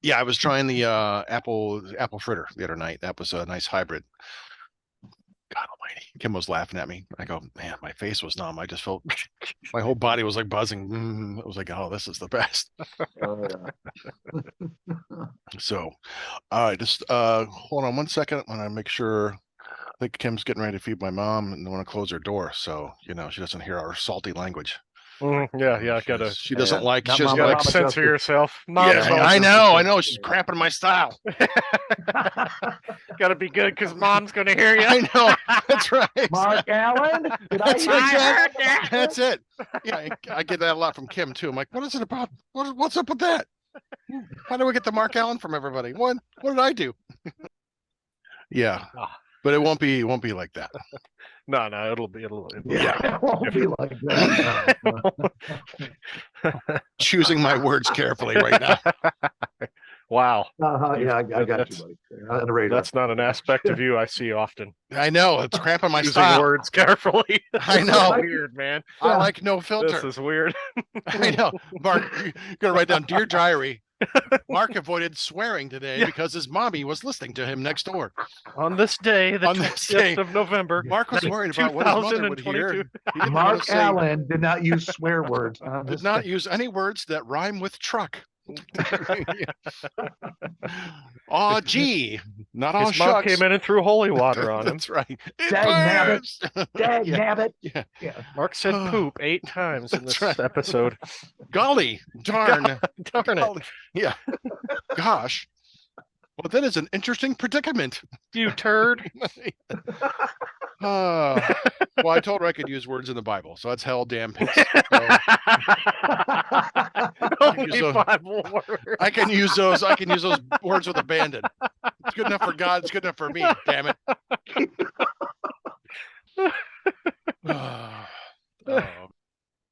Yeah, I was trying the apple fritter the other night. That was a nice hybrid. God almighty. Kim was laughing at me. I go, man, my face was numb. I just felt my whole body was like buzzing. It was like, oh, this is the best. Oh yeah. So, all right, just hold on 1 second. I want to make sure. I think Kim's getting ready to feed my mom and I want to close her door so she doesn't hear our salty language. Yeah. Gotta. She doesn't like. Not She doesn't Mama like. Gotta censor yourself. Yeah, Mom's I all know. I know. She's cramping my style. Gotta be good because mom's gonna hear you. I know. That's right. Mark Allen? Did I That's hear right. that? That's it. Yeah, I get that a lot from Kim too. I'm like, what is it about? What's up with that? Why do we get the Mark Allen from everybody? What did I do? Yeah, but it won't be like that. No, it'll be. It won't be like that. Choosing my words carefully right now. Wow. Yeah, I got you, buddy. On the radar. That's not an aspect of you I see often. I know it's cramping my Using style. words carefully. I know. Weird, man. I like no filter. This is weird. I know. Mark, you're gonna write down, dear diary. Mark avoided swearing today because his mommy was listening to him next door. On this day, the 20th of November, Mark was worried about what his mother would hear. Mark Allen did not use swear words. Did not use any words that rhyme with truck. Aw, gee, not all his mom shucks. came in and threw holy water on him. That's right. Dag nabbit. Yeah. Mark said poop 8 times in this episode. Golly, darn it. Yeah. Gosh. Well, that is an interesting predicament. You turd. Well, I told her I could use words in the Bible, so that's hell, damn, piss. So, I can use those. I can use those words with abandon. It's good enough for God. It's good enough for me. Damn it.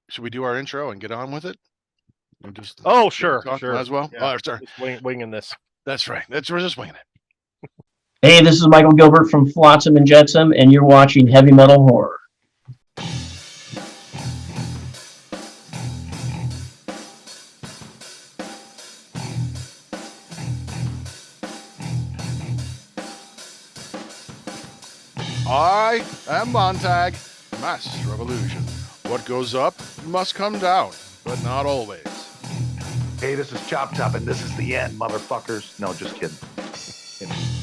Should we do our intro and get on with it? Just sure. As well. Yeah, winging this. That's right. We're just winging it. Hey, this is Michael Gilbert from Flotsam and Jetsam, and you're watching Heavy Metal Horror. I am Montag, Mass Revolution. What goes up must come down, but not always. Hey, this is ChopTop, and this is the end, motherfuckers. No, just kidding.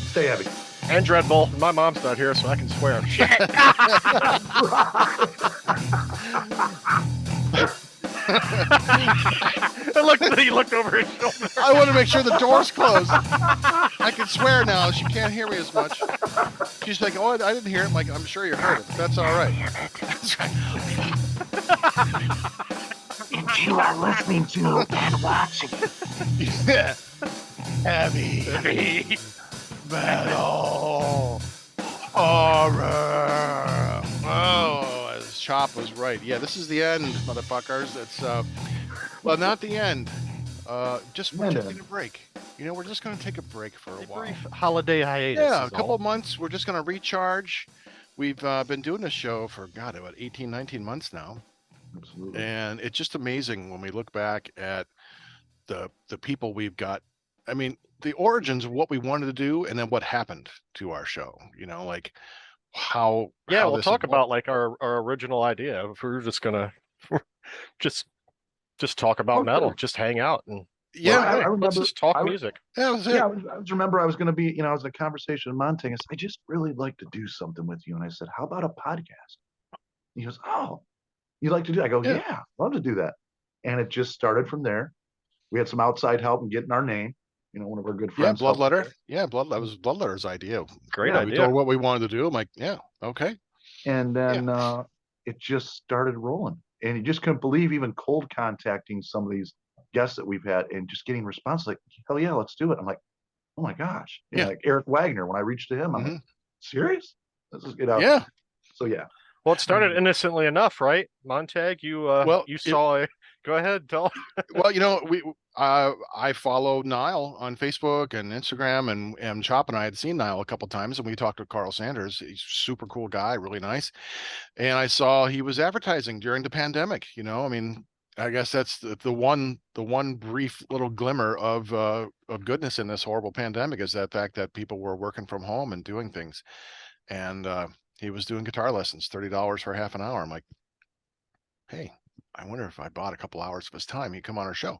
Stay heavy. And Dreadbull. My mom's not here, so I can swear. Shit! He looked over his shoulder. I want to make sure the door's closed. I can swear now. She can't hear me as much. She's like, oh, I didn't hear it. I'm like, I'm sure you heard it. But that's all right. That's right. And you are listening to and watching. Yeah. Heavy metal horror. Oh, as Chop was right. Yeah, this is the end, motherfuckers. It's well, not the end. Just we're taking a break. We're just going to take a break for a while. Brief holiday hiatus. Yeah, a couple of months. We're just going to recharge. We've been doing this show for about 18, 19 months now. Absolutely. And it's just amazing when we look back at the people we've got. I mean, the origins of what we wanted to do and then what happened to our show, like how. Yeah, we'll talk about like our original idea. If we were just going to just talk about metal, just hang out and. Yeah, I remember, let's just talk music. Yeah, I remember I was going to be, I was in a conversation with Montag. I said, I just really like to do something with you. And I said, how about a podcast? And he goes, oh, you like to do that? I go, yeah, love to do that. And it just started from there. We had some outside help in getting our name. One of our good friends. Yeah, Bloodletter. Yeah, that was Bloodletter's idea. Great idea. We told her what we wanted to do. I'm like, yeah, okay. And then it just started rolling. And you just couldn't believe even cold contacting some of these guests that we've had and just getting responses like, hell yeah, let's do it. I'm like, oh my gosh. Yeah. Like Eric Wagner, when I reached to him, I'm like, serious? Let's just get out. Yeah. So yeah. Well, it started innocently enough, right? Montag, you saw go ahead, tell. Well, I follow Niall on Facebook and Instagram, and Chop and I had seen Niall a couple times, and we talked to Carl Sanders. He's a super cool guy, really nice. And I saw he was advertising during the pandemic. I mean, I guess that's the one brief little glimmer of goodness in this horrible pandemic is that fact that people were working from home and doing things. And he was doing guitar lessons, $30 for half an hour. I'm like, hey, I wonder if I bought a couple hours of his time, he'd come on our show.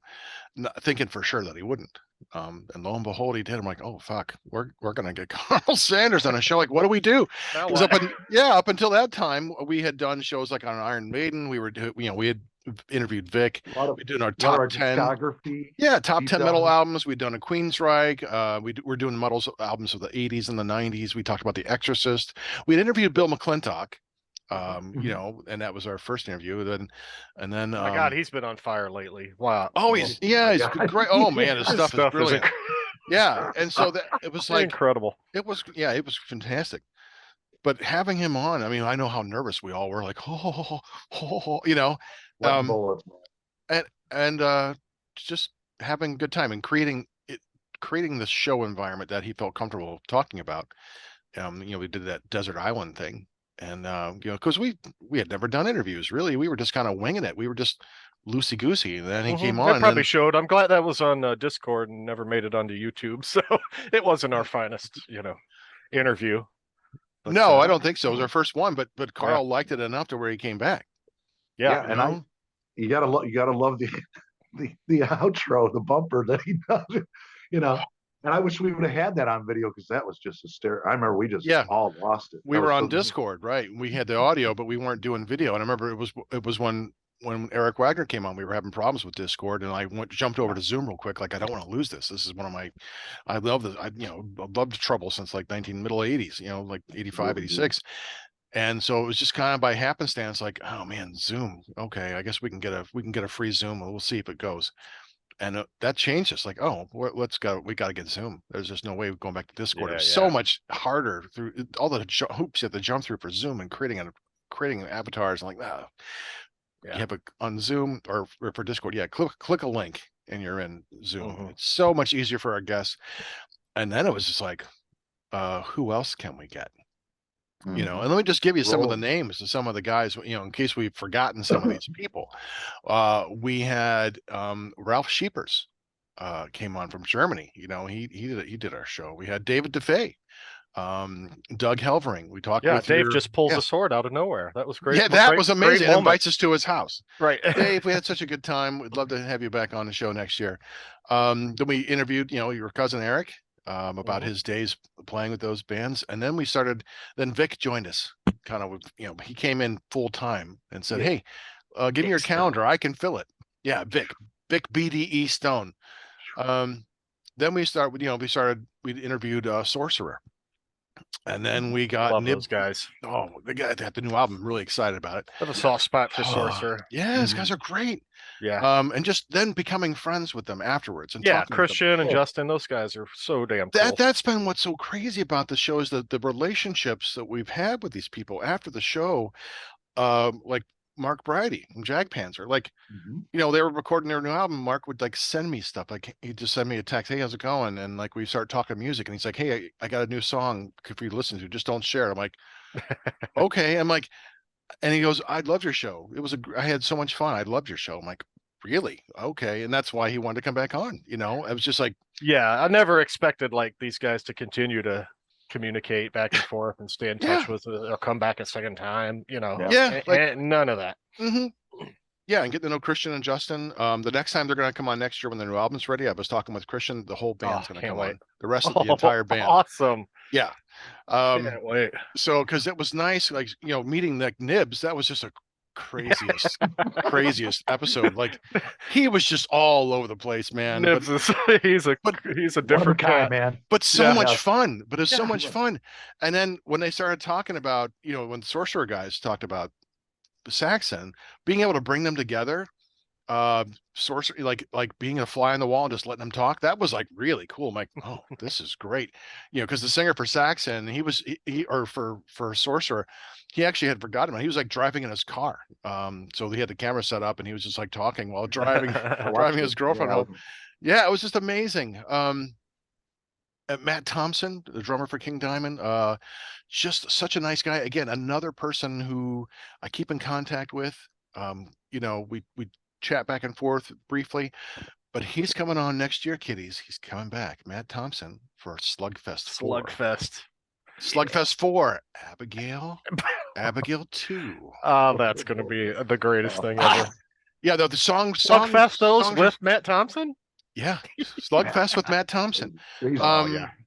Not thinking for sure that he wouldn't. And lo and behold, he did. I'm like, oh fuck, we're gonna get Carl Sanders on a show. Like, what do we do? Now Because what? up until that time, we had done shows like on Iron Maiden. We were we had interviewed Vic. A lot of We did our a lot of top our 10. discography. Yeah, top deep 10 metal dives. albums. We'd done a Queensryche. We're doing metals albums of the 80s and the 90s. We talked about The Exorcist. We'd interviewed Bill McClintock, Mhm. and that was our first interview. And then My God, he's been on fire lately. Wow. oh, Well, he's God. great. Oh man, his his stuff is stuff is brilliant. Yeah, and so that it was like incredible. it was fantastic. But having him on, I mean, I know how nervous we all were, like, Sweating um, bullets. and just having a good time and creating this show environment that he felt comfortable talking about. We did that desert island thing, and because we had never done interviews really, we were just kind of winging it. We were just loosey goosey, and then he came It on, probably and showed. I'm glad that was on Discord and never made it onto YouTube. So it wasn't our finest, interview. But, no, I don't think so. It was our first one, but yeah, Carl liked it enough to where he came back. yeah. Yeah, and you gotta love the outro, the bumper that he does. You know, and I wish we would have had that on video because that was just hysterical. I remember we just Yeah. all lost it. We That were was on so good. Discord, right? We had the audio, but we weren't doing video. And I remember it was when Eric Wagner came on, we were having problems with Discord, and I jumped over to Zoom real quick. Like, I don't want to lose this. This is one of my, I love this. I loved Trouble since like middle 80s, like 85, 86. And so it was just kind of by happenstance, like, oh man, Zoom. Okay, I guess we can get a free Zoom, and we'll see if it goes. And that changed us. Like, oh, we got to get Zoom. There's just no way of going back to Discord. It was so much harder through all the hoops you have to jump through for Zoom and creating avatars. And like, you have on Zoom or for Discord. Yeah, click a link and you're in Zoom. It's so much easier for our guests. And then it was just like, who else can we get? And let me just give you some of the names of some of the guys, in case we've forgotten some of these people. We had Ralph Scheepers came on from Germany. He did our show. We had David DeFay, Doug Helvering. We talked with Dave just pulls a sword out of nowhere. That was great. Yeah, that was amazing. Great Invites us to his house. Right. Dave, we had such a good time. We'd love to have you back on the show next year. Then we interviewed, your cousin Eric. About his days playing with those bands, and then then Vic joined us. Kind of, he came in full time and said, "Hey, give me your calendar. I can fill it." Yeah, Vic BDE Stone. Then we interviewed Sorcerer, and then we got Love those guys. Oh, the guy that had the new album. I'm really excited about it. I have a soft spot for Sorcerer. Yeah, these guys are great. Yeah. And just then becoming friends with them afterwards. And Christian and Justin, those guys are so damn cool. That's been what's so crazy about the show is that the relationships that we've had with these people after the show, like Mark Bridie from Jagpanzer, like, they were recording their new album. Mark would like send me stuff. Like he'd just send me a text. Hey, how's it going? And like, we start talking music and he's like, hey, I got a new song for you to listen to. Just don't share it. I'm like, okay. I'm like, and he goes, I loved your show. I had so much fun. I loved your show. I'm like, really? Okay. And that's why he wanted to come back on. It was just like, I never expected like these guys to continue to communicate back and forth and stay in touch with or come back a second time, and none of that. Yeah, and getting to know Christian and Justin. The next time they're going to come on next year when their new album's ready, I was talking with Christian. The whole band's going to come on. The rest of the entire band. Awesome. Yeah. Can't wait. So, because it was nice, like, meeting like Nibs, that was just a craziest episode. Like, he was just all over the place, man. Nibs he's a different guy, man. But so much fun. But it's so much fun. And then when they started talking about, when the Sorcerer guys talked about Saxon, being able to bring them together, sorcery, like being a fly on the wall and just letting them talk, that was like really cool. I'm like, oh, this is great, because the singer for Saxon, for Sorcerer, he actually had forgotten. He was like driving in his car, so he had the camera set up and he was just like talking while driving his girlfriend home. Yeah, it was just amazing. Matt Thompson, the drummer for King Diamond, just such a nice guy. Again, another person who I keep in contact with. We chat back and forth briefly. But he's coming on next year, kiddies. He's coming back. Matt Thompson for Slugfest 4. Slugfest 4. Abigail 2. Oh, that's going to be the greatest thing ever. Yeah, the song Slugfest those with Matt Thompson? Yeah. Slugfest with Matt Thompson.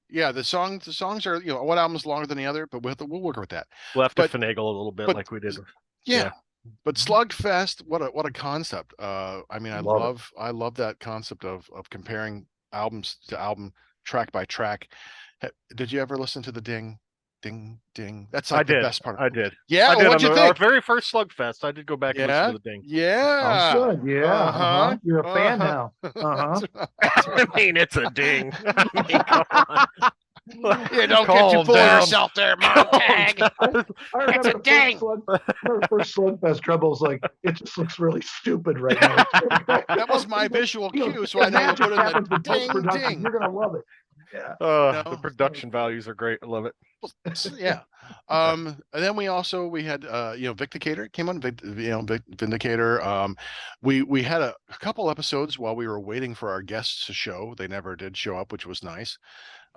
Yeah, the songs are, one album's longer than the other, but we'll work with that. We'll have to finagle a little bit like we did. Yeah. But Slugfest, what a concept. I mean, I love that concept of comparing albums to album, track by track. Did you ever listen to the Ding Ding? That's like the best part. I did. Yeah, what'd you think? Our very first Slugfest, I did go back and listen to the Ding. Yeah. Good. Yeah. You're a fan now. I mean, it's a ding. Come on. Yeah, don't get too full of yourself there, Montag. It's a ding. First Slugfest Dreadbull's like, it just looks really stupid right now. That was my visual cue, so I know to put in the ding. You're gonna love it. Yeah. The production values are great. I love it. Yeah. And then we had Vindicator came on, Vindicator. We had a couple episodes while we were waiting for our guests to show. They never did show up, which was nice.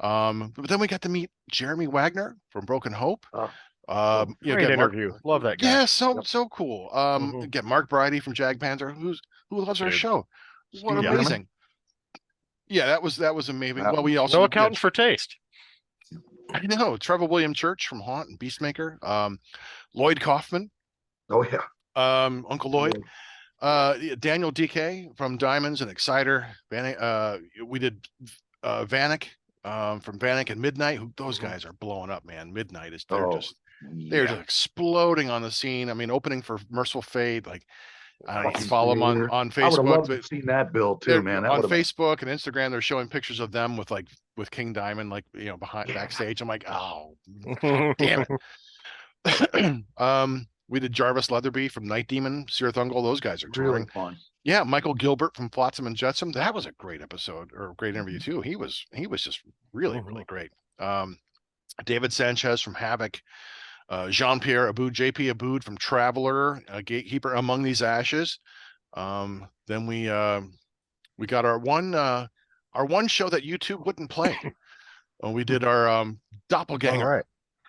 But then we got to meet Jeremy Wagner from Broken Hope. Great interview. Love that guy. Yeah, so cool. Get Mark Bridie from Jag Panther, who loves our show. What amazing. Yeah, that was amazing. Well, we also no accountant for taste. I know. Trevor William Church from Haunt and Beastmaker. Lloyd Kaufman. Oh yeah. Uncle Lloyd. Daniel DK from Diamonds and Exciter. We did Vanek from Vanek and Midnight. Those guys are blowing up, man. Midnight is they're just exploding on the scene. I mean, opening for Merciful Fate, like you can follow them on Facebook. I would have loved to have seen that bill too, man. On Facebook and Instagram, they're showing pictures of them with King Diamond, behind backstage. I'm like, oh, damn it. We did Jarvis Leatherby from Night Demon, Seer Thungle. Those guys are touring. Really fun. Yeah, Michael Gilbert from Flotsam and Jetsam. That was a great episode or a great interview too. He was just really great. David Sanchez from Havoc. Jean-Pierre Aboud, JP Aboud from Traveler, Gatekeeper Among These Ashes. Then we got our one show that YouTube wouldn't play. We did our Doppelganger.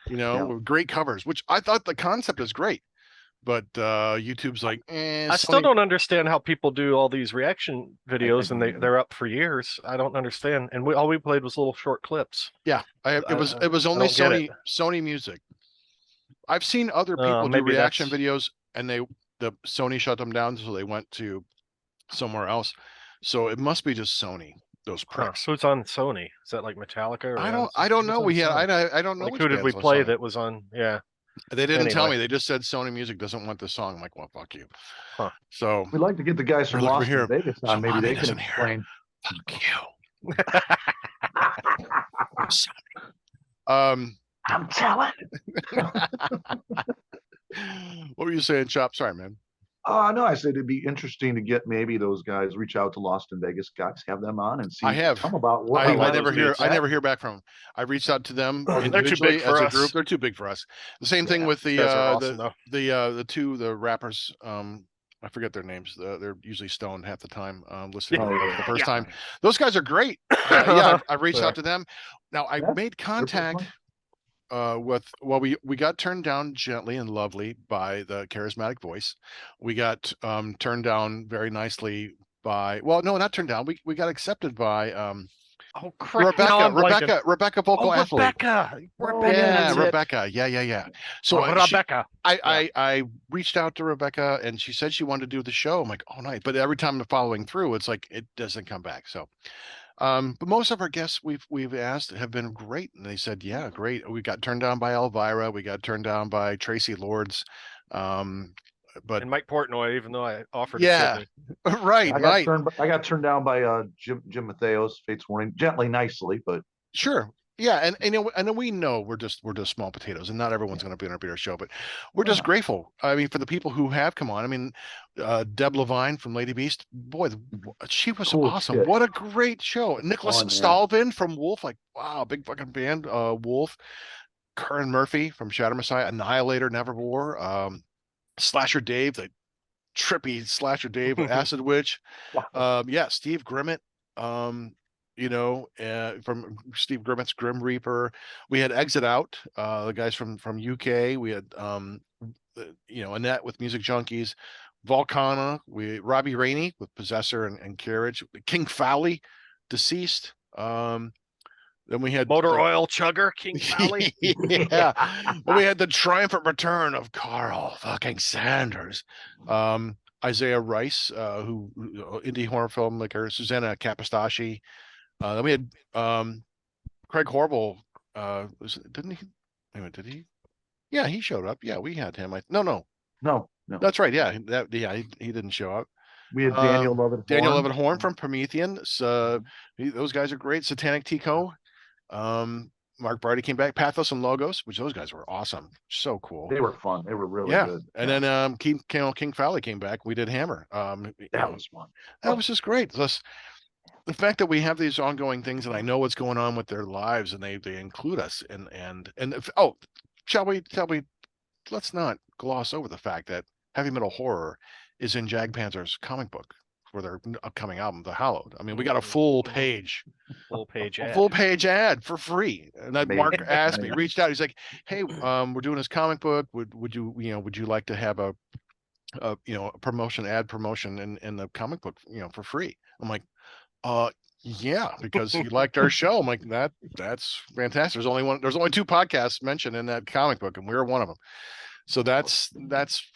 With great covers, which I thought the concept is great. But YouTube's like, I still don't understand how people do all these reaction videos and they're up for years. I don't understand. And all we played was little short clips. Yeah, it was only Sony Music. I've seen other people do reaction videos, and the Sony shut them down, so they went to somewhere else. So it must be just Sony. Those pricks. So it's on Sony. Is that like Metallica? Or I don't know. I don't know. Like, who did we play that was on? Yeah. They didn't tell me. They just said Sony Music doesn't want the song. I'm like, well, fuck you. Huh. So we'd like to get the guys from Las Vegas on. Maybe they can explain. Fuck you. I'm telling. What were you saying, Chop? Sorry, man. No, I said it'd be interesting to get maybe those guys reach out to Lost in Vegas guys, have them on and see. I have. About what I never hear back from them. I reached out to them individually as a group. They're too big for us. The same thing with the rappers. I forget their names. They're usually stoned half the time. Listening the first time. Those guys are great. I reached out to them. Now I made contact. We got turned down gently and lovely by the charismatic voice. We got turned down very nicely by not turned down. We got accepted by Rebecca vocal athlete. Rebecca. Yeah. So Rebecca. I reached out to Rebecca and she said she wanted to do the show. I'm like, oh nice. But every time I'm following through, it's like it doesn't come back. So but most of our guests we've asked have been great, and they said, "Yeah, great." We got turned down by Elvira. We got turned down by Tracy Lords, but and Mike Portnoy, even though I offered. Yeah, right. I got turned down by Jim Matheos, Fates Warning, gently, nicely, but sure. Yeah, and we know we're just small potatoes, and not everyone's going to be on our show, but we're just grateful. I mean, for the people who have come on. I mean, Deb Levine from Lady Beast, boy, she was awesome. Shit. What a great show. Nicholas Stalvin from Wolf, like wow, big fucking band. Wolf, Curran Murphy from Shadow Messiah, Annihilator, Nevermore, Slasher Dave, the trippy slasher Dave with Acid Witch. Wow. Yeah, Steve Grimmett. From Steve Grimmett's Grim Reaper. We had Exit Out, the guys from UK. We had Annette with Music Junkies, Volcana, Robbie Rainey with Possessor and Carriage, King Fowley, Deceased. Then we had Motor Oil Chugger, King Fowley. yeah. Then we had the triumphant return of Carl fucking Sanders. Isaiah Rice, who indie horror filmmaker, Susanna Capostacci. Then we had Craig Horrible. Didn't he? Anyway, did he? Yeah, he showed up. Yeah, we had him. No. That's right. Yeah, he didn't show up. We had Daniel Lovett. Daniel Lovett Horn from Promethean. Those guys are great. Satanic Tico. Mark Barty came back. Pathos and Logos, which those guys were awesome. So cool. They were fun. They were really good. And then King Fowley came back. We did Hammer. That was fun. That was just great. Plus, the fact that we have these ongoing things and I know what's going on with their lives and they include us shall we let's not gloss over the fact that Heavy Metal Horror is in Jag Panzer's comic book for their upcoming album, The Hallowed. I mean, we got a full page ad for free. And that Mark asked me, reached out. He's like, "Hey, we're doing this comic book. Would you like to have a ad promotion in the comic book, for free?" I'm like, yeah, because you liked our show. I'm like, that's fantastic. There's only 2 podcasts mentioned in that comic book, and we were one of them. So that's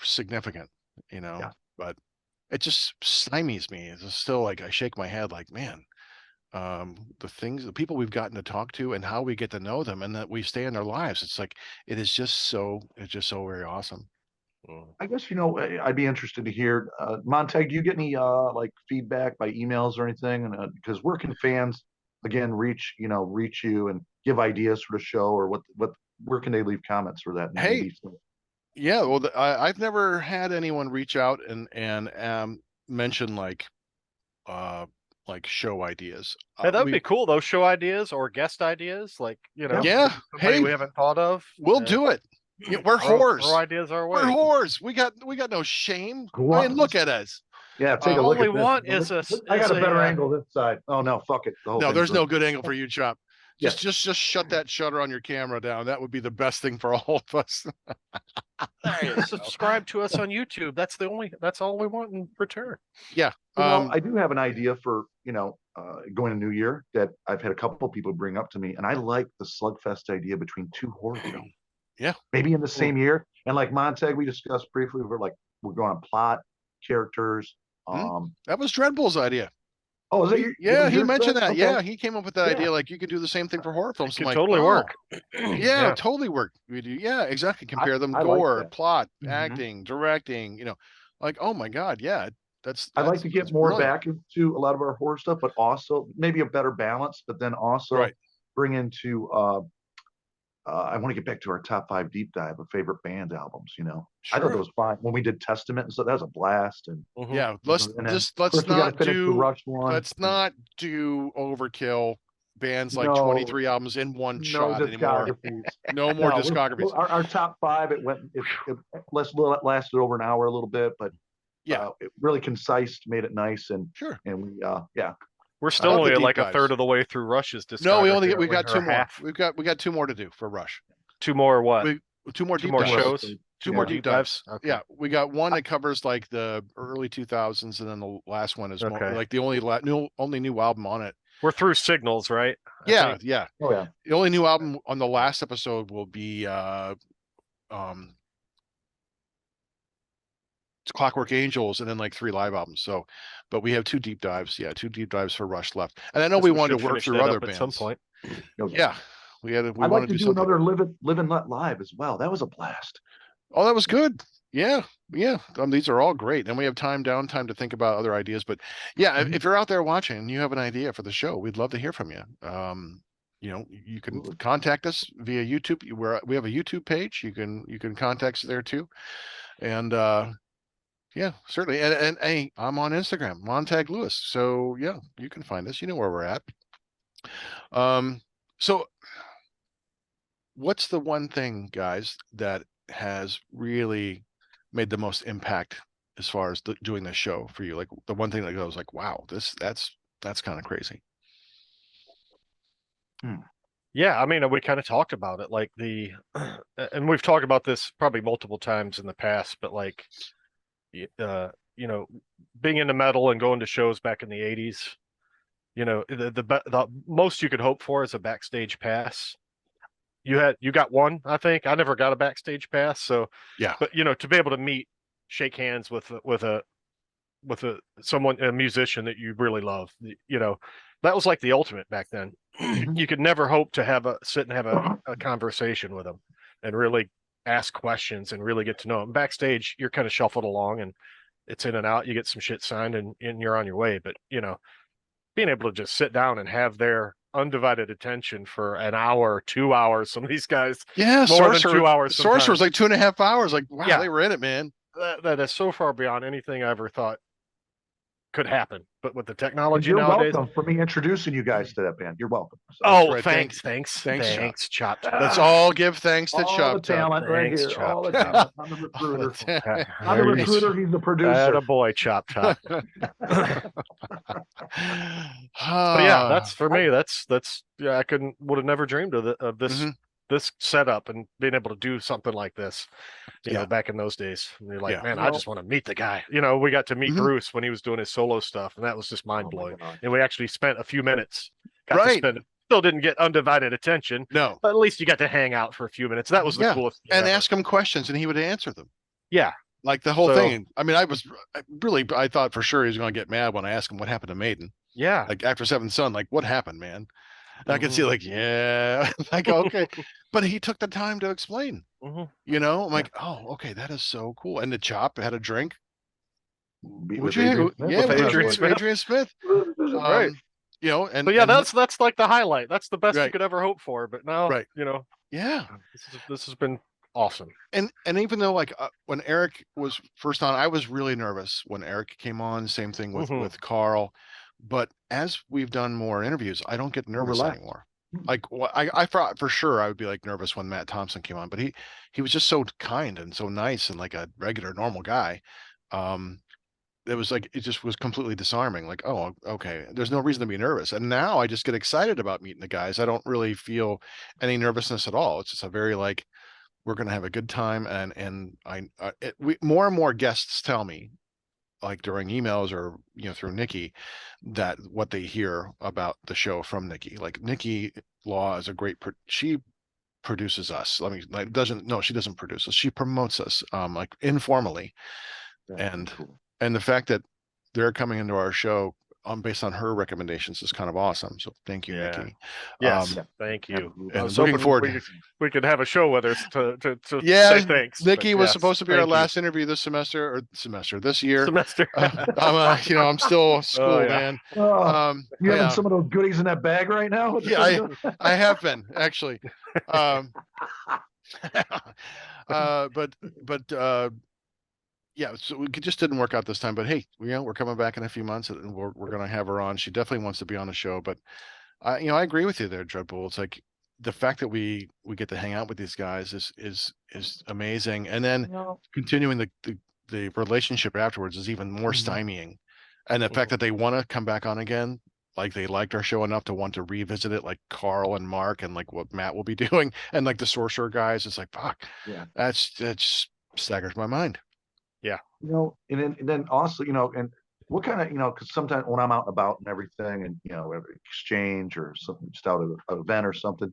significant, but it just stymies me. It's just still like I shake my head like, man, the people we've gotten to talk to and how we get to know them and that we stay in their lives. It's like, it's just so very awesome. I guess, I'd be interested to hear, Montag, do you get any feedback by emails or anything? And because where can fans again reach you and give ideas for the show, or where can they leave comments for that? Hey, yeah, well, I've never had anyone reach out and mention like show ideas. Hey, that would be cool. Those show ideas or guest ideas, yeah, hey, we haven't thought of. We'll do it. Yeah, we're whores. Throw ideas our way. We're whores. We got no shame. I mean, look at us. Yeah, take a look. All we want is I got a better angle this side. Oh no, fuck it. No, there's no good angle for you, Chop. Just shut that shutter on your camera down. That would be the best thing for all of us. Subscribe to us on YouTube. That's all we want in return. Yeah. I do have an idea for, going to New Year that I've had a couple of people bring up to me, and I like the slugfest idea between 2 horror films. Yeah. Maybe in the same year. And like Montag, we discussed briefly, we're going on plot, characters. That was Dreadbull's idea. Oh, is it? Yeah, he mentioned that. Okay. Yeah, he came up with that idea. Like, you could do the same thing for horror films. It totally work. Yeah, totally work. We do. Yeah, exactly. Compare them. Gore, like plot, acting, directing. Like, oh my God, yeah. I'd like to get more back into a lot of our horror stuff, but also maybe a better balance. But then also bring into. I want to get back to our top 5 deep dive of favorite band albums. Sure. I thought that was fine when we did Testament and stuff. That was a blast. And yeah, let's not do overkill bands like 23 albums in one shot anymore. No more discographies. Our top 5, it lasted over an hour a little bit, but it really concise, made it nice, and and we We're still only at like a third of the way through Rush's discography. No, we've got 2 more. We got 2 more to do for Rush. 2 more what? 2 more deep dives. shows. 2 more deep dives. Okay. Yeah, we got one that covers like the early 2000s, and then the last one is more, like the only new album on it. We're through Signals, right? Yeah. Oh yeah. The only new album on the last episode will be Clockwork Angels, and then like 3 live albums. So, but we have 2 deep dives. Yeah, 2 deep dives for Rush left. And I know we wanted to work through other bands at some point. Yeah, I'd like to do another Live and Let Live as well. That was a blast. Oh, that was good. Yeah. These are all great, and we have downtime to think about other ideas. But yeah, if you're out there watching and you have an idea for the show, we'd love to hear from you. You can contact us via YouTube. We have a YouTube page. You can contact us there too. And yeah, certainly. And hey, I'm on Instagram, Montag Lewis. So yeah, you can find us. You know where we're at. So what's the one thing, guys, that has really made the most impact as far as doing this show for you? Like the one thing that goes like, wow, that's kind of crazy. Yeah, I mean, we kind of talked about it, like and we've talked about this probably multiple times in the past, but like, you know, being into metal and going to shows back in the '80s, you know, the most you could hope for is a backstage pass. You got one, I think. I never got a backstage pass, so Yeah. But you know, to be able to shake hands with a musician that you really love, you know, that was like the ultimate back then. You could never hope to sit and have a conversation with them and really ask questions and really get to know them. Backstage, you're kind of shuffled along and it's in and out. You get some shit signed and you're on your way. But you know, being able to just sit down and have their undivided attention for an hour, 2 hours. Some of these guys, yeah, more than 2 hours. Sorcerer was like 2.5 hours. Like, wow, Yeah. they were in it, man. That is so far beyond anything I ever thought could happen. But with the technology you're nowadays, welcome for me introducing you guys to that band. You're welcome. So, oh, right. thanks, Chop. ChopTop. Let's all give thanks to all the ChopTop. talent right Thanks, here. All the ChopTop. talent. I'm the recruiter. I'm the There you recruiter. He's the producer. Atta boy, ChopTop. But yeah, that's for me. That's yeah. I would have never dreamed of this this setup and being able to do something like this. You know, back in those days, and you're like, man, I just want to meet the guy. You know, we got to meet Bruce when he was doing his solo stuff, and that was just mind blowing. And we actually spent a few minutes. Still didn't get undivided attention. No, but at least you got to hang out for a few minutes. That was the coolest thing and ever. ask him questions, and he would answer them. Yeah, like the whole thing. I mean, I thought for sure he was going to get mad when I asked him what happened to Maiden. Yeah, like after Seventh Son, like what happened, man? And I could see like, yeah, like okay, but he took the time to explain. You know, I'm like, oh, okay, that is so cool. And the Chop had a drink. With Adrian Smith. Right. You know, and but yeah, that's like the highlight. That's the best you could ever hope for. But now, you know, this has been awesome. And even though like when Eric was first on, I was really nervous when Eric came on. Same thing with Carl. But as we've done more interviews, I don't get nervous anymore. Like I thought for sure I would be like nervous when Matt Thompson came on, but he was just so kind and so nice and like a regular normal guy. It was like it just was completely disarming. Like, oh, okay, there's no reason to be nervous. And now I just get excited about meeting the guys. I don't really feel any nervousness at all. It's just a very like we're gonna have a good time. And more and more guests tell me, like during emails or through Nikki, that what they hear about the show from Nikki. Like Nikki Law is a great she produces us. She doesn't produce us. She promotes us like informally. And the fact that they're coming into our show based on her recommendations is kind of awesome. So thank you, Nikki. Yes, thank you. And I was looking forward. We could have a show with us to say thanks. Nikki was supposed to be our last interview this this year. I'm still school, man. You having some of those goodies in that bag right now? Yeah, I have been actually. Yeah, so it just didn't work out this time. But hey, we're coming back in a few months, and we're going to have her on. She definitely wants to be on the show. But I agree with you there, Dreadbull. It's like the fact that we get to hang out with these guys is amazing, and then continuing the relationship afterwards is even more stymieing. And the fact that they want to come back on again, like they liked our show enough to want to revisit it, like Carl and Mark, and like what Matt will be doing, and like the Sorcerer guys. It's like fuck, that's staggers my mind. Yeah. And then also, and what kind of, because sometimes when I'm out and about and everything and, exchange or something, just out at an event or something,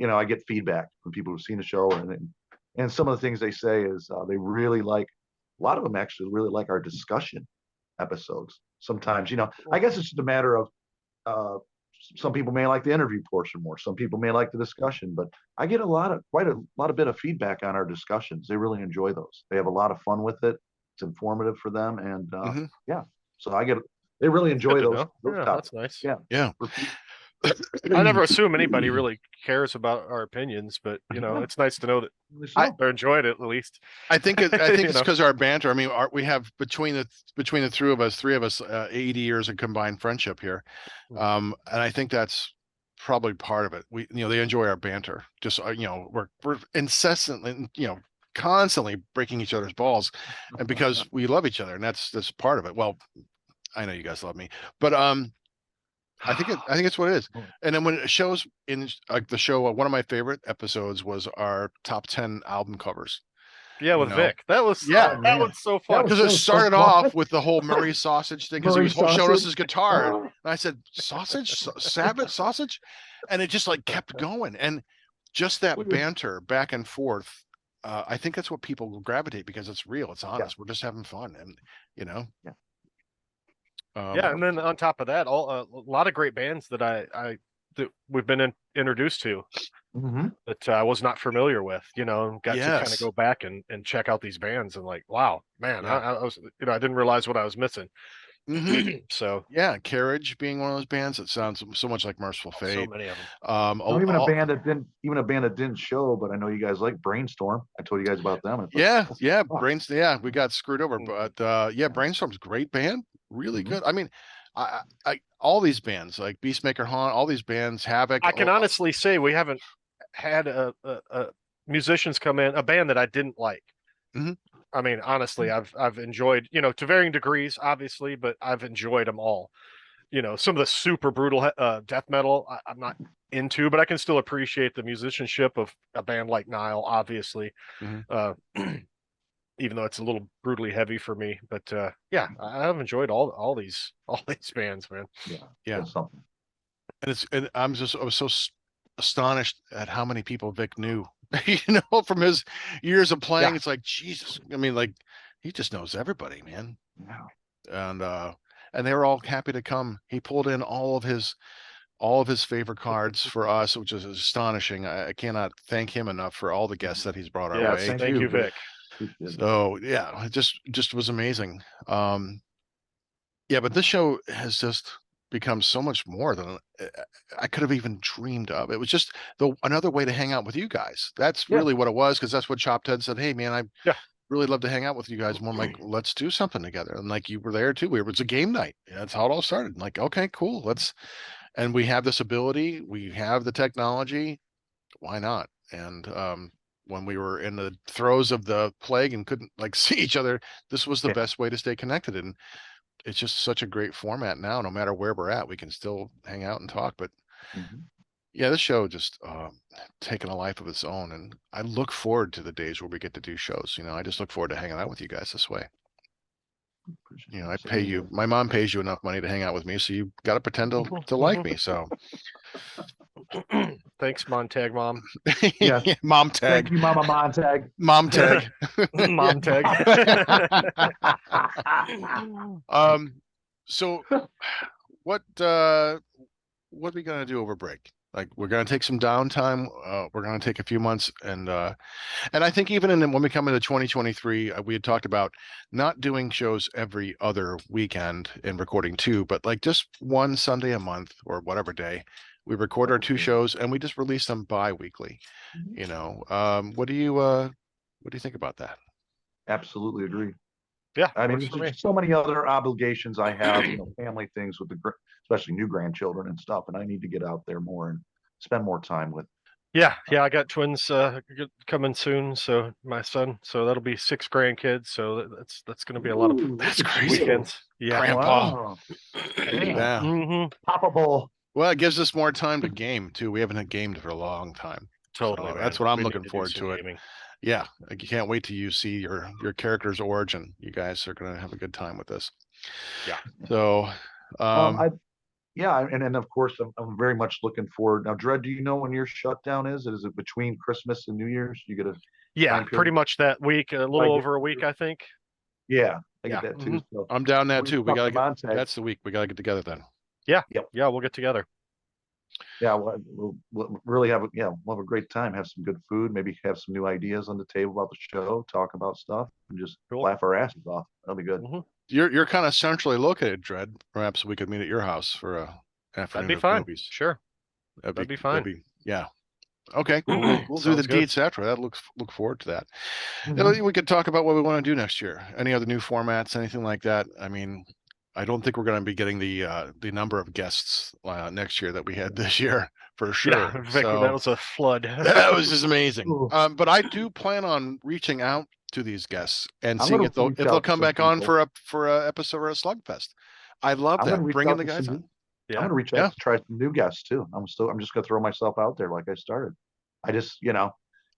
I get feedback from people who've seen the show. And some of the things they say is they really like, a lot of them actually really like our discussion episodes. Sometimes, I guess it's just a matter of, some people may like the interview portion more. Some people may like the discussion, but I get quite a lot of bit of feedback on our discussions. They really enjoy those. They have a lot of fun with it. It's informative for them. And so they really enjoy those. That's nice. Yeah. I never assume anybody really cares about our opinions, but it's nice to know that they're enjoying it at least. I think it's because our banter. I mean, we have between the three of us, 80 years of combined friendship here, and I think that's probably part of it. They enjoy our banter. Just we're incessantly constantly breaking each other's balls, and because we love each other, and that's part of it. Well, I know you guys love me, but I think it's what it is. And then when it shows in like the show, one of my favorite episodes was our top 10 album covers. Yeah, with know? Vic. That was Yeah. that man. was so That fun. was Because it so started fun. off with the whole Murray sausage thing, because he Murray was showing us sausage. his guitar, Oh. and I said sausage, Sabbath sausage, and it just like kept going, and just that banter back and forth. I think that's what people will gravitate, because it's real, it's honest. We're just having fun, and you know. Yeah. Yeah, and then on top of that, a lot of great bands that that we've been introduced to Mm-hmm. that I was not familiar with, and got to kind of Yes. go back and check out these bands, and like, wow, man, Yeah. I was, I didn't realize what I was missing. Mhm. So Yeah, Carriage being one of those bands that sounds so much like Merciful so Fate. many of them. Even a band that didn't show, but I know you guys like Brainstorm. I told you guys about them. It's like, Yeah, oh, Yeah, we got screwed over, Mhm. but yeah, Brainstorm's a great band, really Mhm. good. I mean, I all these bands like Beastmaker Haunt, all these bands, Havoc. I can honestly say we haven't had a musicians come in, a band that I didn't like. Mhm. I mean, honestly, I've enjoyed, to varying degrees, obviously, but I've enjoyed them all. Some of the super brutal death metal I'm not into, but I can still appreciate the musicianship of a band like Nile, obviously. Mhm. Even though it's a little brutally heavy for me, but yeah, I've enjoyed all these bands, man. Yeah. That's something. And I was so astonished at how many people Vic knew, from his years of playing. Yeah. It's like, Jesus. I mean, like, he just knows everybody, man. Yeah. And they were all happy to come. He pulled in all of his favorite cards for us, which is astonishing. I cannot thank him enough for all the guests that he's brought our Yes, way. thank you, Vic. Appreciate it. So yeah, it just was amazing. Yeah, but this show has just become so much more than I could have even dreamed of. It was just another way to hang out with you guys. That's Yeah. really what it was, because that's what ChopTop said. Hey man, I Yeah. really love to hang out with you guys. And I'm like, let's do something together. And like, you were there too. It was a game night. That's how it all started. I'm like, okay, cool. And we have this ability. We have the technology. Why not? And when we were in the throes of the plague and couldn't like see each other, this was the Yeah. best way to stay connected. And it's just such a great format now. No matter where we're at, we can still hang out and talk. But Mhm. yeah, this show just taken a life of its own, and I look forward to the days where we get to do shows. I just look forward to hanging out with you guys this way. Appreciate I it. pay Same you. here. My mom pays you enough money to hang out with me, so you got to pretend to like me. So Thanks, Montag mom. Yes. mom Thank tag, you, Mama Montag. mom tag. Mom tag. So what are we gonna do over break? Like, we're gonna take some downtime. We're gonna take a few months, and I think even when we come into 2023, we had talked about not doing shows every other weekend and recording two, but like just one Sunday a month or whatever day. We record our two shows and we just release them bi-weekly. What do you think about that? Absolutely agree. Yeah, I mean, works for there's me. just so many other obligations I have, family things with especially new grandchildren and stuff, and I need to get out there more and spend more time with. Yeah, I got twins coming soon. So my son, so that'll be 6 grandkids. So that's going to be a lot of Ooh, That's look at crazy. you. weekends. Yeah. Grandpa. Wow. Yeah. Mhm. Papa Bowl. Well, it gives us more time to game too. We haven't gamed for a long time. Totally, So man. that's what I'm We need looking to do forward some to it. gaming. Yeah, like, you can't wait till you see your character's origin. You guys are gonna have a good time with this. Yeah. So, And of course, I'm very much looking forward. Now, Dread, do you know when your shutdown is? Is it between Christmas and New Year's? You get a Yeah, time pretty period? much that week, a little over a week, I think. Yeah, I Yeah. get that too. So I'm down that we too. We talk gotta to get. Montag. That's the week we gotta get together then. Yeah. Yep. Yeah, we'll get together. Yeah, we'll really we'll have a great time. Have some good food. Maybe have some new ideas on the table about the show. Talk about stuff and just Cool. laugh our asses off. That'll be good. Mhm. You're kind of centrally located, Dread. Perhaps we could meet at your house for a That'd afternoon be of fine. movies. Sure. That'd be fine. Yeah. Okay. Cool. We'll do the Sounds good. deets after that. Look forward to that. Mhm. We could talk about what we want to do next year. Any other new formats, anything like that. I mean, I don't think we're going to be getting the number of guests next year that we had this year for sure. Yeah, Vic, So that was a flood. that was just amazing. Ooh. But I do plan on reaching out to these guests and I'm seeing gonna if they'll reach out to come some back on people. for a episode or a Slugfest. I love I'm that. gonna reach Bringing out the to guys some on. I'm Yeah. gonna reach out to try some new guests too. I'm just gonna throw myself out there like I started. I just,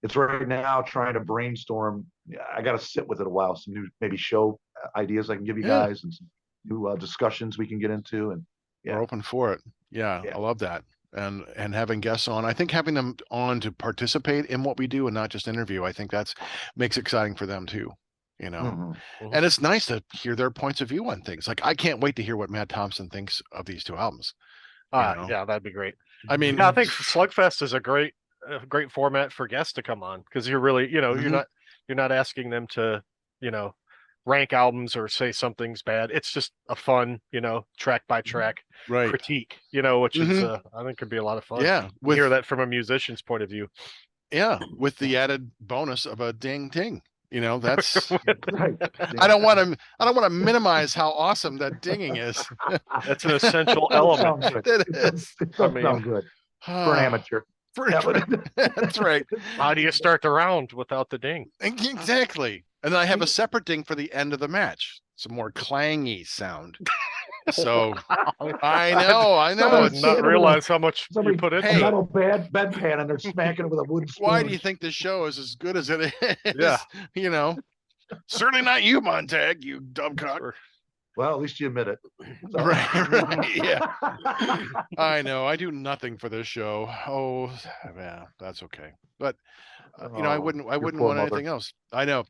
it's right now trying to brainstorm. Yeah, I got to sit with it a while. Some new maybe show ideas I can give you Yeah. guys, and some new discussions we can get into. And We're yeah, open for it. Yeah, Yeah. I love that. And having guests on, I think having them on to participate in what we do and not just interview, I think that's makes it exciting for them too. Mhm. And it's nice to hear their points of view on things. Like I can't wait to hear what Matt Thompson thinks of these two albums. Yeah, that'd be great. I mean, Yeah, I think Slugfest is a great format for guests to come on because you're really, Mhm. you're not asking them to, rank albums or say something's bad. It's just a fun, track by track right. critique, which is Mhm. I think could be a lot of fun. Yeah. To hear that from a musician's point of view. With the added bonus of a ding ding. That's Right. I don't want to minimize how awesome that dinging is. That's an essential It does element. sound good. It It does, is. it does I mean, sound good for an amateur. Yeah, but- That's right. How do you start the round without the ding? Exactly. And then I have a separate ding for the end of the match. Some more clangy sound. So I know. I Somebody's did standing not with a- realize how much you Somebody put in. a metal bedpan and they're smacking it with a wooden spoon. Why do you think the show is as good as it is? Yeah. Certainly not you, Montag, you dumb cock. Well, at least you admit it. So- Right, yeah. I know. I do nothing for this show. Oh, yeah, that's okay. But I Oh, wouldn't your want poor mother. anything else. I know.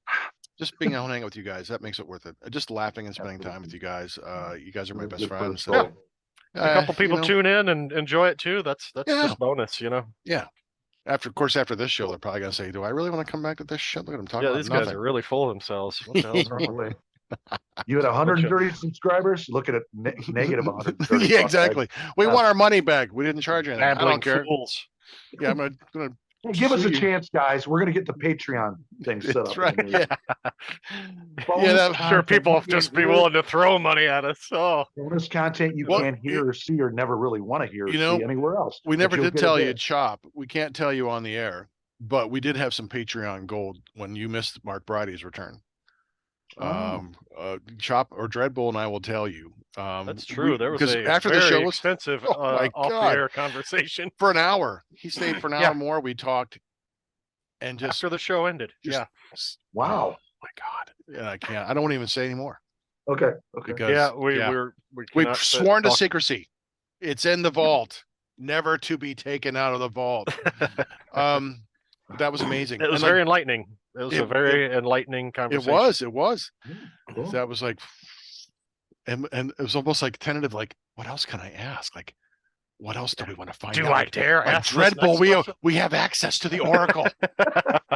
Just being out hanging out with you guys, that makes it worth it. Just laughing and spending time with you guys. You guys are my best Good for the friends. soul. A couple people you know, tune in and enjoy it too. That's Yeah. just bonus, Yeah. After this show, they're probably gonna say, "Do I really want to come back to this shit?" Look at them talking Yeah, about these guys nothing. are really full of themselves. What the hell's wrong? Probably. You had 130 subscribers. Look at it, negative 130. Yeah, exactly. We want our money back. We didn't charge anything. I Babbling don't care. fools. Yeah, I'm gonna Hey, give us a sue you. chance, guys. We're gonna get the Patreon thing set That's up. right. in the- Yeah. Bonus Yeah, I'm sure content people you will just can't be hear- willing to throw money at us. Oh, Bonus content you Well, can't hear or see or never really want to hear or see anywhere else. we but never you'll did get it tell you, there. Chop. We can't tell you on the air, but we did have some Patreon gold when you missed Mark Bridie's return. Oh. Chop or Dreadbull and I will tell you. that's true. There was because a after very the show was extensive Oh my God. off-the-air conversation for an hour. He stayed for an hour Yeah. more. We talked and just after the show ended. just- Yeah, Wow. Oh my God. Yeah, I can't. I don't even say anymore Okay. Okay. because yeah. We we've cannot sworn to talk- secrecy. It's in the vault, never to be taken out of the vault. That was amazing. It was And, very enlightening. It was a very enlightening it conversation. was. Cool. That was like, and it was almost like tentative. Like, what else can I ask? Like, what else do we want to find Do out? I dare Like ask this Dreadbull, next question? we have access to the Oracle.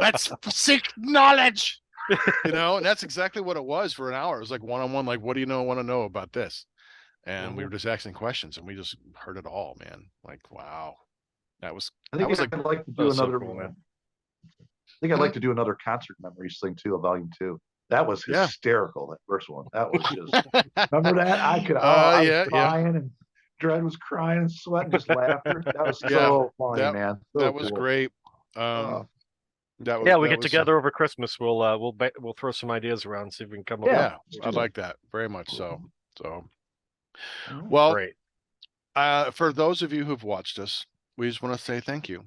Let's seek knowledge. And that's exactly what it was for an hour. It was like one-on-one, like, what do you want to know about this? And we were just asking questions and we just heard it all, man. Like, wow. That was I think was I'd like to do was so another. cool, man. I think I'd like to do another concert memories thing too, a volume 2. That was Yeah. hysterical. That first one. That was just. Remember that? I was yeah. crying and Dread was crying and sweating, just laughter. That was Yeah. so funny, man. So That was cool. great. Oh. That was, Yeah, we that get was, together over Christmas. We'll throw some ideas around, see if we can come up. Yeah. I like that very much. So, All right. well, Great. for those of you who've watched us, we just want to say thank you.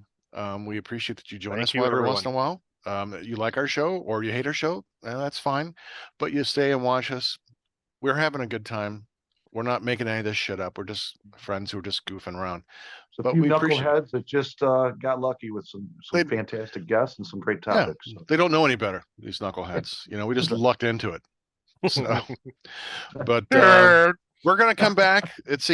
We appreciate that you join Thank us you, every once in everyone. a while. You like our show or you hate our show, that's fine. But you stay and watch us. We're having a good time. We're not making any of this shit up. We're just friends who are just goofing around. So a But few we appreciate- knuckleheads that just got lucky with some They- fantastic guests and some great Yeah, topics. So. they don't know any better, these knuckleheads. We just lucked into it. So, but we're gonna come back. It's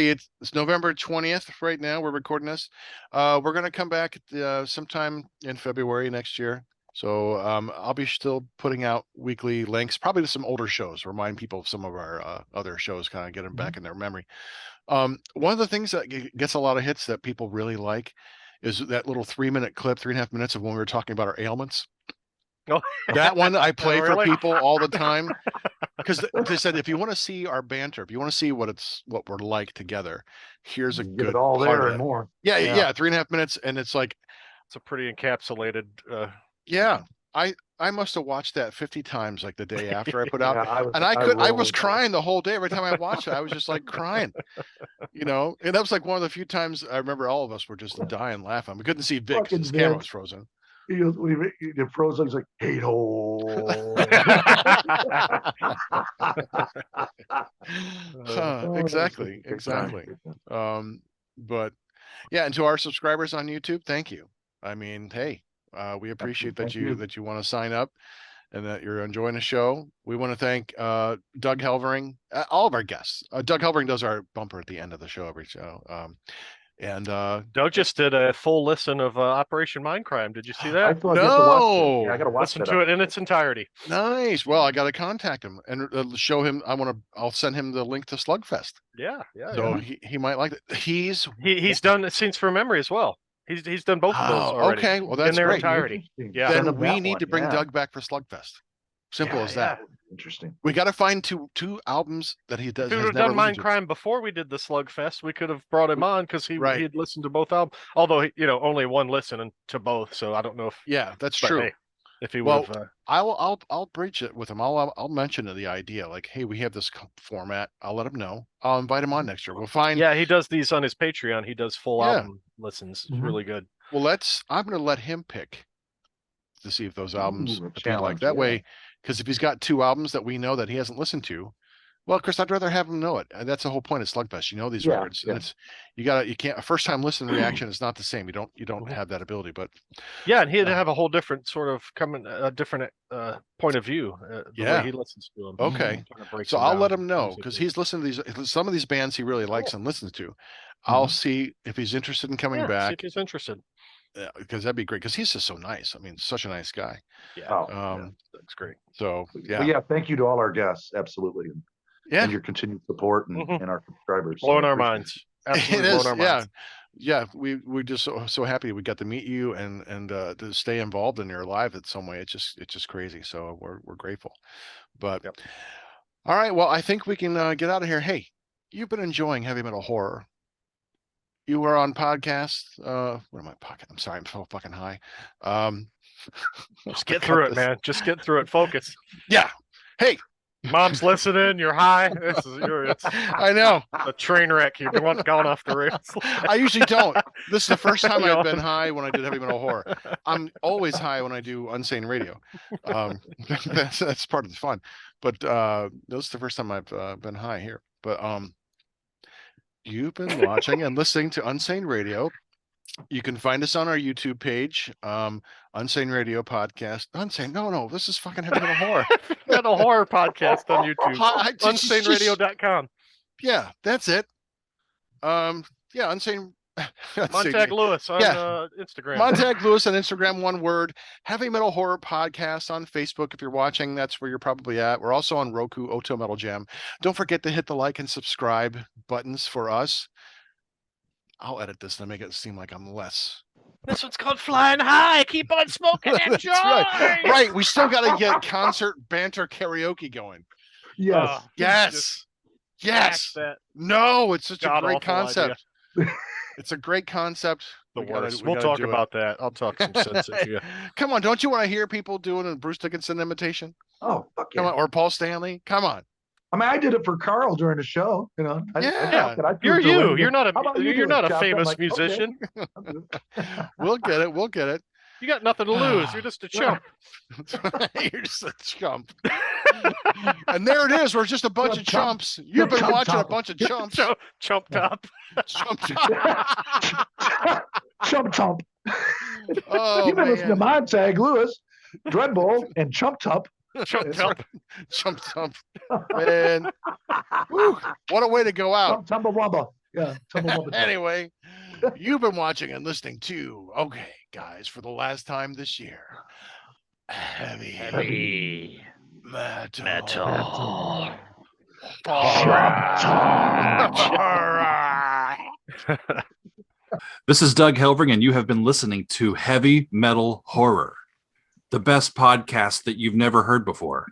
November 20th right now. We're recording this. We're gonna come back sometime in February next year. So I'll be still putting out weekly links, probably to some older shows, remind people of some of our other shows, kind of get them back in their memory. One of the things that gets a lot of hits that people really like is that little 3-minute clip, 3.5 minutes of when we were talking about our ailments. Oh. That one I play for Really? people all the time. because they said if you want to see our banter, if you want to see what we're like together, here's a You get good it all part there of and it. more. Yeah, Yeah. yeah, 3.5 minutes, and it's like, It's a pretty encapsulated. yeah, I must have watched that 50 times like the day after I put out, Yeah, and I was rolled. crying the whole day every time I watched it. I was just like crying, and that was like one of the few times I remember all of us were just dying laughing. We couldn't see Vic 'cause Fucking his camera was Vince. frozen. He goes, when he frozen, he's like, hate hole. Exactly. Good time. But yeah, and to our subscribers on YouTube, thank you. I mean, hey, we appreciate that Thank you. that you want to sign up and that you're enjoying the show. We want to thank Doug Helvering, all of our guests. Doug Helvering does our bumper at the end of the show every show. And Doug just did a full listen of Operation Mindcrime. Did you see I that? still have to watch it. no, Yeah, I gotta watch Listen that. to it in its entirety. nice. Well, I got to contact him and show him. I'll send him the link to Slugfest. Yeah, yeah. So yeah. he might like it. He's done Scenes from Memory as well. He's done both of those already. Okay, well in that's their great. entirety. Yeah. Send Then him we that need one, to bring yeah. Doug back for Slugfest. Simple Yeah, as that. yeah. Interesting. We got to find two albums that he does. If we Has would have never done listened to. Mindcrime before we did the Slugfest, we could have brought him on because he Right. had listened to both albums. Although only one listen to both, so I don't know if. Yeah, that's but true. hey, if he Well, would have. I'll breach it with him. I'll mention the idea like, hey, we have this format. I'll let him know. I'll invite him on next year. We'll find. Yeah, he does these on his Patreon. He does full Yeah. album listens. It's Mhm. really good. Well, I'm going to let him pick to see if those albums Ooh, a if he'd like challenge, that yeah. way. Because if he's got 2 albums that we know that he hasn't listened to, well, Chris, I'd rather have him know it. And that's the whole point of Slugfest. You know these Yeah, records, yeah. and you can't. A first time listen reaction is not the same. You don't have that ability. But Yeah, and he'd have a whole different sort of different point of view. The Yeah. way he listens to them. Okay. Kind of breaks So them I'll down let him know because musically. he's listened to some of these bands he really likes and listens to. I'll see if he's interested in coming Yeah, see back if he's interested. because that'd be great because he's just so nice. I mean, such a nice guy. Yeah, Oh, that's great. So But yeah, yeah, thank you to all our guests, absolutely, yeah, and your continued support and, Mhm. and our subscribers. Blowing I our appreciate minds. it Absolutely is. blowing our Yeah, minds. yeah. We're just so happy we got to meet you and to stay involved in your life in some way. It's just crazy. So we're grateful. But Yep. all right, well, I think we can get out of here. Hey, you've been enjoying heavy metal horror. You were on podcast. What am I podcast? I'm sorry, I'm so fucking high. Just get through it, man. Just get through it. Focus. Yeah. Hey, Mom's listening. You're high. It's I know. a train wreck. You've gone off the rails. I usually don't. This is the first time You I've know? been high when I did heavy metal horror. I'm always high when I do Unsane Radio. That's part of the fun. But this is the first time I've been high here. But you've been watching and listening to Unsane Radio. You can find us on our YouTube page, Unsane Radio Podcast. Unsane, no, this is fucking heavy metal horror. Metal horror podcast on YouTube. Unsaneradio.com. Unsaneradio.com. Yeah, that's it. Yeah, Unsane. Montag Lewis on Instagram. Montag Lewis on Instagram, one word. Heavy Metal Horror Podcast on Facebook. If you're watching, that's where you're probably at. We're also on Roku, Oto Metal Jam. Don't forget to hit the like and subscribe buttons for us. I'll edit this and make it seem like I'm less. This one's called Flying High. Keep on smoking and That's joy. right. We still got to get concert banter karaoke going. Yes. Yes. Yes. That No, it's such a great god-awful concept. It's a great concept. the We gotta- worst. we We'll gotta talk do it. about that. I'll talk some sense into you. Come on, don't you want to hear people doing a Bruce Dickinson imitation? Oh, fuck Come yeah. on, or Paul Stanley? Come on. I mean, I did it for Carl during the show. Yeah. I You're threw you. in- You're not How about you you're do it, not a Chop? I'm famous like, okay. musician. We'll get it. We'll get it. You got nothing to lose. You're just a chump. You're just a chump. And there it is. We're just a bunch of Chump. chumps. You've been Chump watching a top. bunch of chumps. Chump top. Chump. Chump Chump. Oh, You've been listening to man. Montag Lewis, Dreadbull, and Chump Top. Chump It's top. Chump. Man. Whew, what a way to go out. Tumba Wumba. Yeah, Tumba Wumba. Anyway, you've been watching and listening to, okay, guys, for the last time this year, heavy metal. This is Doug Helvering, and you have been listening to Heavy Metal Horror, the best podcast that you've never heard before.